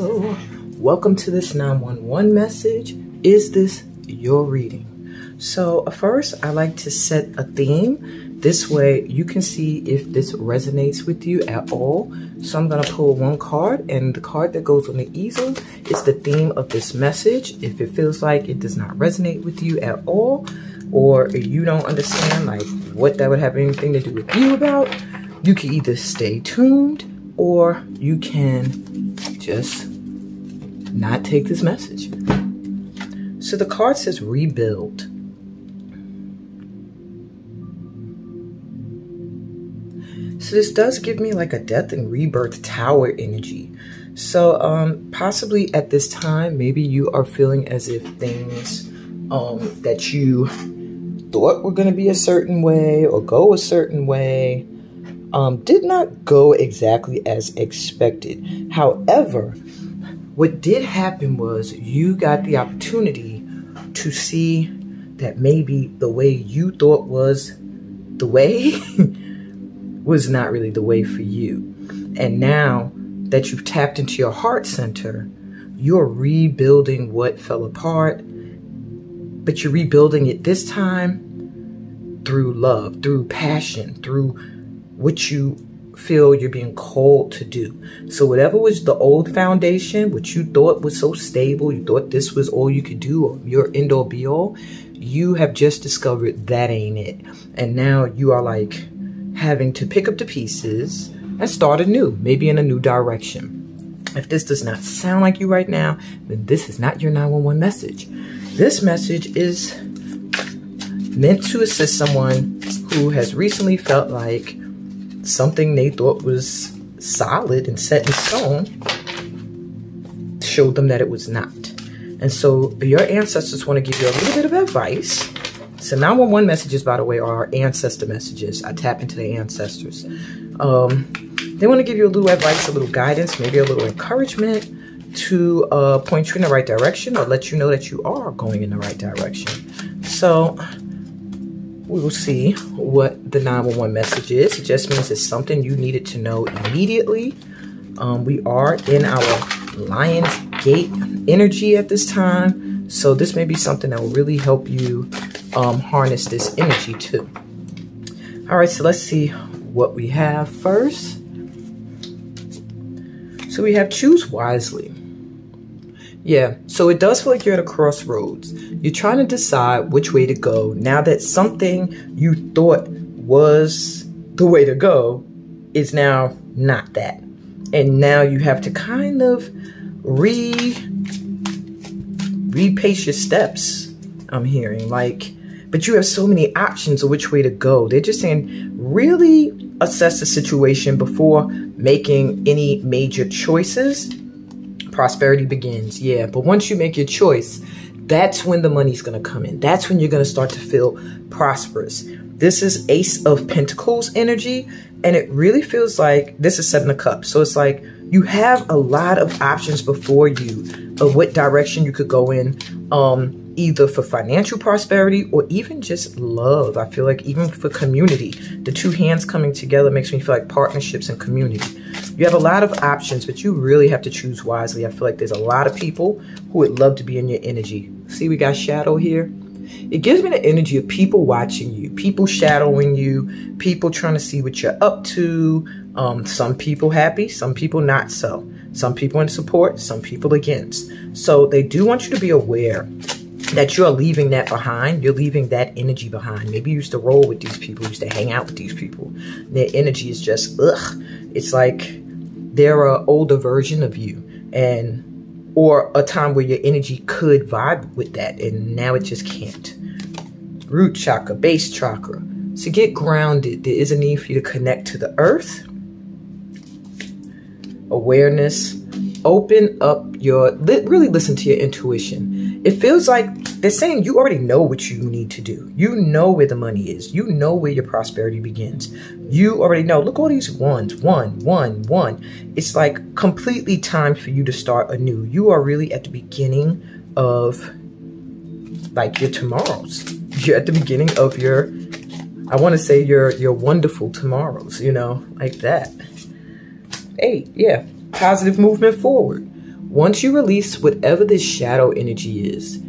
Hello, welcome to this 911 message. Is this your reading? So first, I like to set a theme. This way you can see if this resonates with you at all. So I'm going to pull one card, and the card that goes on the easel is the theme of this message. If it feels like it does not resonate with you at all, or you don't understand like what that would have anything to do with you about, you can either stay tuned or you can just not take this message. So the card says rebuild. So this does give me like a death and rebirth tower energy. So possibly at this time, maybe you are feeling as if things that you thought were going to be a certain way or go a certain way did not go exactly as expected. However, what did happen was you got the opportunity to see that maybe the way you thought was the way was not really the way for you. And now that you've tapped into your heart center, you're rebuilding what fell apart, but you're rebuilding it this time through love, through passion, through what you feel you're being called to do. So whatever was the old foundation, what you thought was so stable, you thought this was all you could do, or your end all be all, you have just discovered that ain't it. And now you are like having to pick up the pieces and start anew, maybe in a new direction. If this does not sound like you right now, then this is not your 911 message. This message is meant to assist someone who has recently felt like something they thought was solid and set in stone showed them that it was not. And so your ancestors want to give you a little bit of advice. So 911 messages, by the way, are our ancestor messages. I tap into the ancestors. They want to give you a little advice, a little guidance, maybe a little encouragement to point you in the right direction or let you know that you are going in the right direction. So we will see what the 911 message is. It just means it's something you needed to know immediately. We are in our Lion's Gate energy at this time. So this may be something that will really help you harness this energy too. All right, so let's see what we have first. So we have choose wisely. Yeah, so it does feel like you're at a crossroads. You're trying to decide which way to go now that something you thought was the way to go is now not that. And now you have to kind of repace your steps, I'm hearing. Like, but you have so many options of which way to go. They're just saying really assess the situation before making any major choices. Prosperity begins, yeah. But once you make your choice, that's when the money's going to come in. That's when you're going to start to feel prosperous. This is Ace of Pentacles energy, and it really feels like this is Seven of Cups. So it's like you have a lot of options before you of what direction you could go in, either for financial prosperity or even just love. I feel like even for community, the two hands coming together makes me feel like partnerships and community. You have a lot of options, but you really have to choose wisely. I feel like there's a lot of people who would love to be in your energy. See, we got shadow here. It gives me the energy of people watching you, people shadowing you, people trying to see what you're up to. Some people happy, some people not so. Some people in support, some people against. So they do want you to be aware that you're leaving that behind. You're leaving that energy behind. Maybe you used to roll with these people, used to hang out with these people. Their energy is just, ugh. It's like they're an older version of you, or a time where your energy could vibe with that, and now it just can't. Root chakra, base chakra. So get grounded. There is a need for you to connect to the earth. Awareness. Open up really listen to your intuition. It feels like they're saying you already know what you need to do. You know where the money is. You know where your prosperity begins. You already know. Look, all these ones. One. It's like completely time for you to start anew. You are really at the beginning of like your tomorrows. You're at the beginning of your, I want to say your wonderful tomorrows, you know, like that. 8, yeah. Positive movement forward. Once you release whatever this shadow energy is,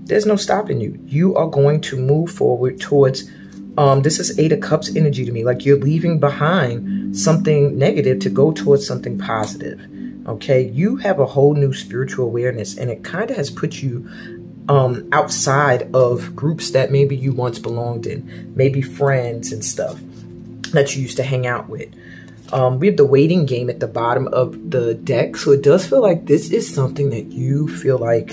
there's no stopping you. You are going to move forward towards, this is 8 of Cups energy to me. Like you're leaving behind something negative to go towards something positive. Okay, you have a whole new spiritual awareness, and it kind of has put you outside of groups that maybe you once belonged in, maybe friends and stuff that you used to hang out with. We have the waiting game at the bottom of the deck. So it does feel like this is something that you feel like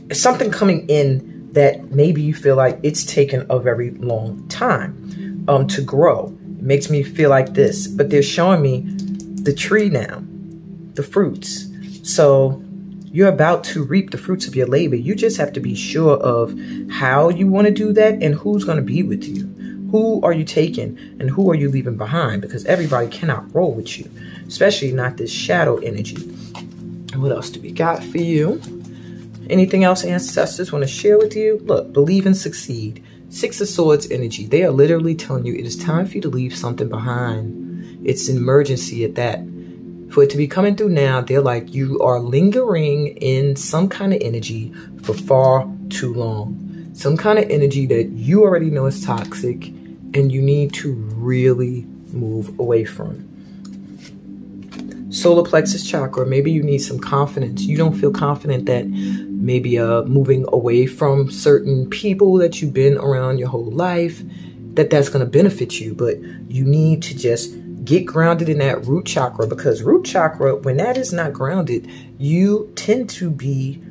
it's something coming in that maybe you feel like it's taken a very long time to grow. It makes me feel like this, but they're showing me the tree now, the fruits. So you're about to reap the fruits of your labor. You just have to be sure of how you want to do that and who's going to be with you. Who are you taking and who are you leaving behind? Because everybody cannot roll with you, especially not this shadow energy. What else do we got for you? Anything else ancestors want to share with you? Look, believe and succeed. 6 of Swords energy. They are literally telling you it is time for you to leave something behind. It's an emergency at that. For it to be coming through now, they're like you are lingering in some kind of energy for far too long. Some kind of energy that you already know is toxic and you need to really move away from. Solar plexus chakra, maybe you need some confidence. You don't feel confident that maybe moving away from certain people that you've been around your whole life, that's going to benefit you. But you need to just get grounded in that root chakra, because root chakra, when that is not grounded, you tend to be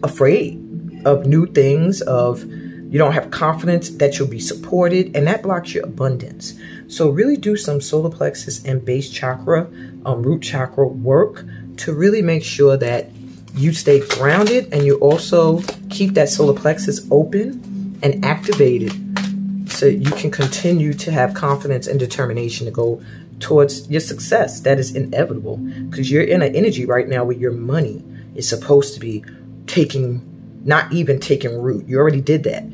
afraid of new things, you don't have confidence that you'll be supported, and that blocks your abundance. So really do some solar plexus and base chakra, root chakra work to really make sure that you stay grounded and you also keep that solar plexus open and activated so you can continue to have confidence and determination to go towards your success. That is inevitable because you're in an energy right now where your money is supposed to be not even taking root. You already did that.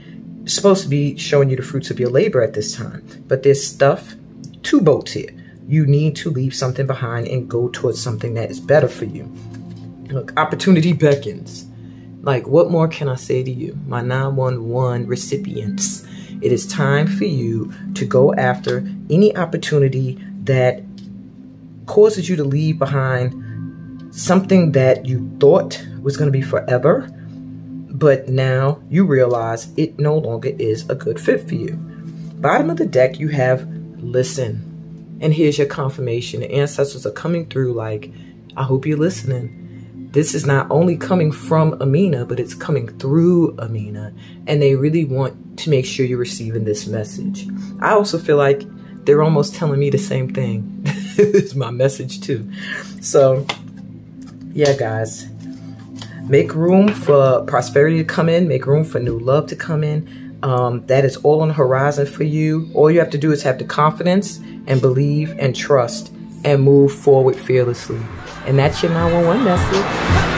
It's supposed to be showing you the fruits of your labor at this time. But there's stuff, 2 boats here. You need to leave something behind and go towards something that is better for you. Look, opportunity beckons. Like, what more can I say to you? My 911 recipients. It is time for you to go after any opportunity that causes you to leave behind something that you thought was going to be forever. But now you realize it no longer is a good fit for you. Bottom of the deck, you have listen. And here's your confirmation. The ancestors are coming through like, I hope you're listening. This is not only coming from Amina, but it's coming through Amina. And they really want to make sure you're receiving this message. I also feel like they're almost telling me the same thing. It's my message too. So, yeah, guys. Make room for prosperity to come in. Make room for new love to come in. That is all on the horizon for you. All you have to do is have the confidence and believe and trust and move forward fearlessly. And that's your 911 message.